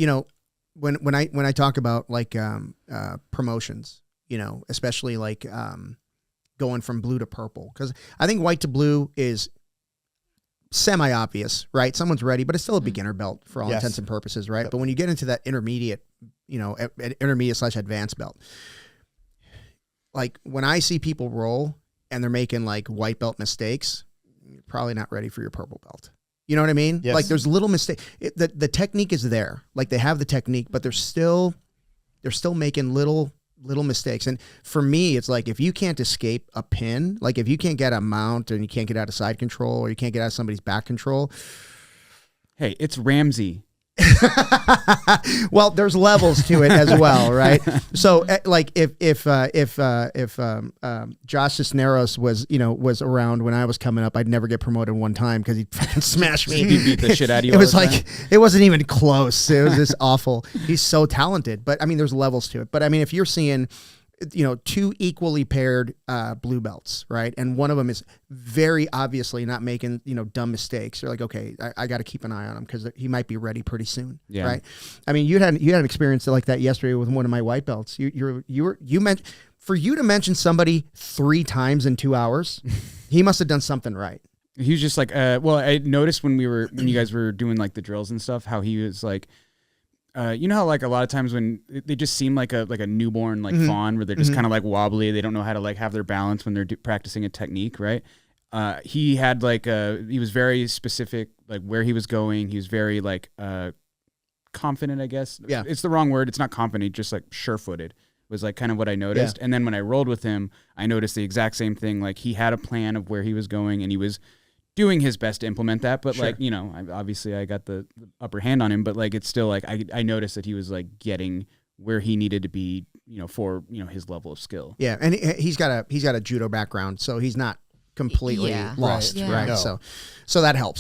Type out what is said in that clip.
you know, when I talk about like promotions, you know, especially like going from blue to purple, because I think white to blue is semi-obvious, right? Someone's ready, but it's still a beginner belt for all intents and purposes, right? But when you get into that intermediate, you know, intermediate/advanced belt, like when I see people roll and they're making like white belt mistakes, you're probably not ready for your purple belt. You know what I mean? Yes. Like there's little mistake. The technique is there. Like they have the technique, but they're still making little mistakes. And for me, it's like if you can't escape a pin, like if you can't get a mount and you can't get out of side control or you can't get out of somebody's back control. Hey, it's Ramsey. Well, there's levels to it as well, right? So, like, if Josh Cisneros was around when I was coming up, I'd never get promoted one time because he'd fucking smash me. He beat the shit out of you. It was like it wasn't even close. It was just awful. He's so talented, but I mean, there's levels to it. But I mean, if you're seeing, you know, two equally paired blue belts, right? And one of them is very obviously not making, you know, dumb mistakes. You're like, okay, I got to keep an eye on him because he might be ready pretty soon, right? I mean, you had an experience like that yesterday with one of my white belts. You meant for you to mention somebody 3 times in 2 hours, he must have done something right. He was just like, well, I noticed when you guys were doing like the drills and stuff, how he was like, you know how like a lot of times when they just seem like a newborn like fawn where they're just kind of like wobbly, they don't know how to like have their balance when they're practicing a technique, right? He had like he was very specific like where he was going. He was very like confident, I guess. Yeah, it's the wrong word. It's not confident, just like sure-footed was like kind of what I noticed. And then when I rolled with him, I noticed the exact same thing. Like he had a plan of where he was going and he was doing his best to implement that, but like, you know, obviously I got the upper hand on him, but like, it's still like, I noticed that he was like getting where he needed to be, you know, for, you know, his level of skill. Yeah. And he's got a judo background, so he's not completely lost. Right. Right. No. So that helps.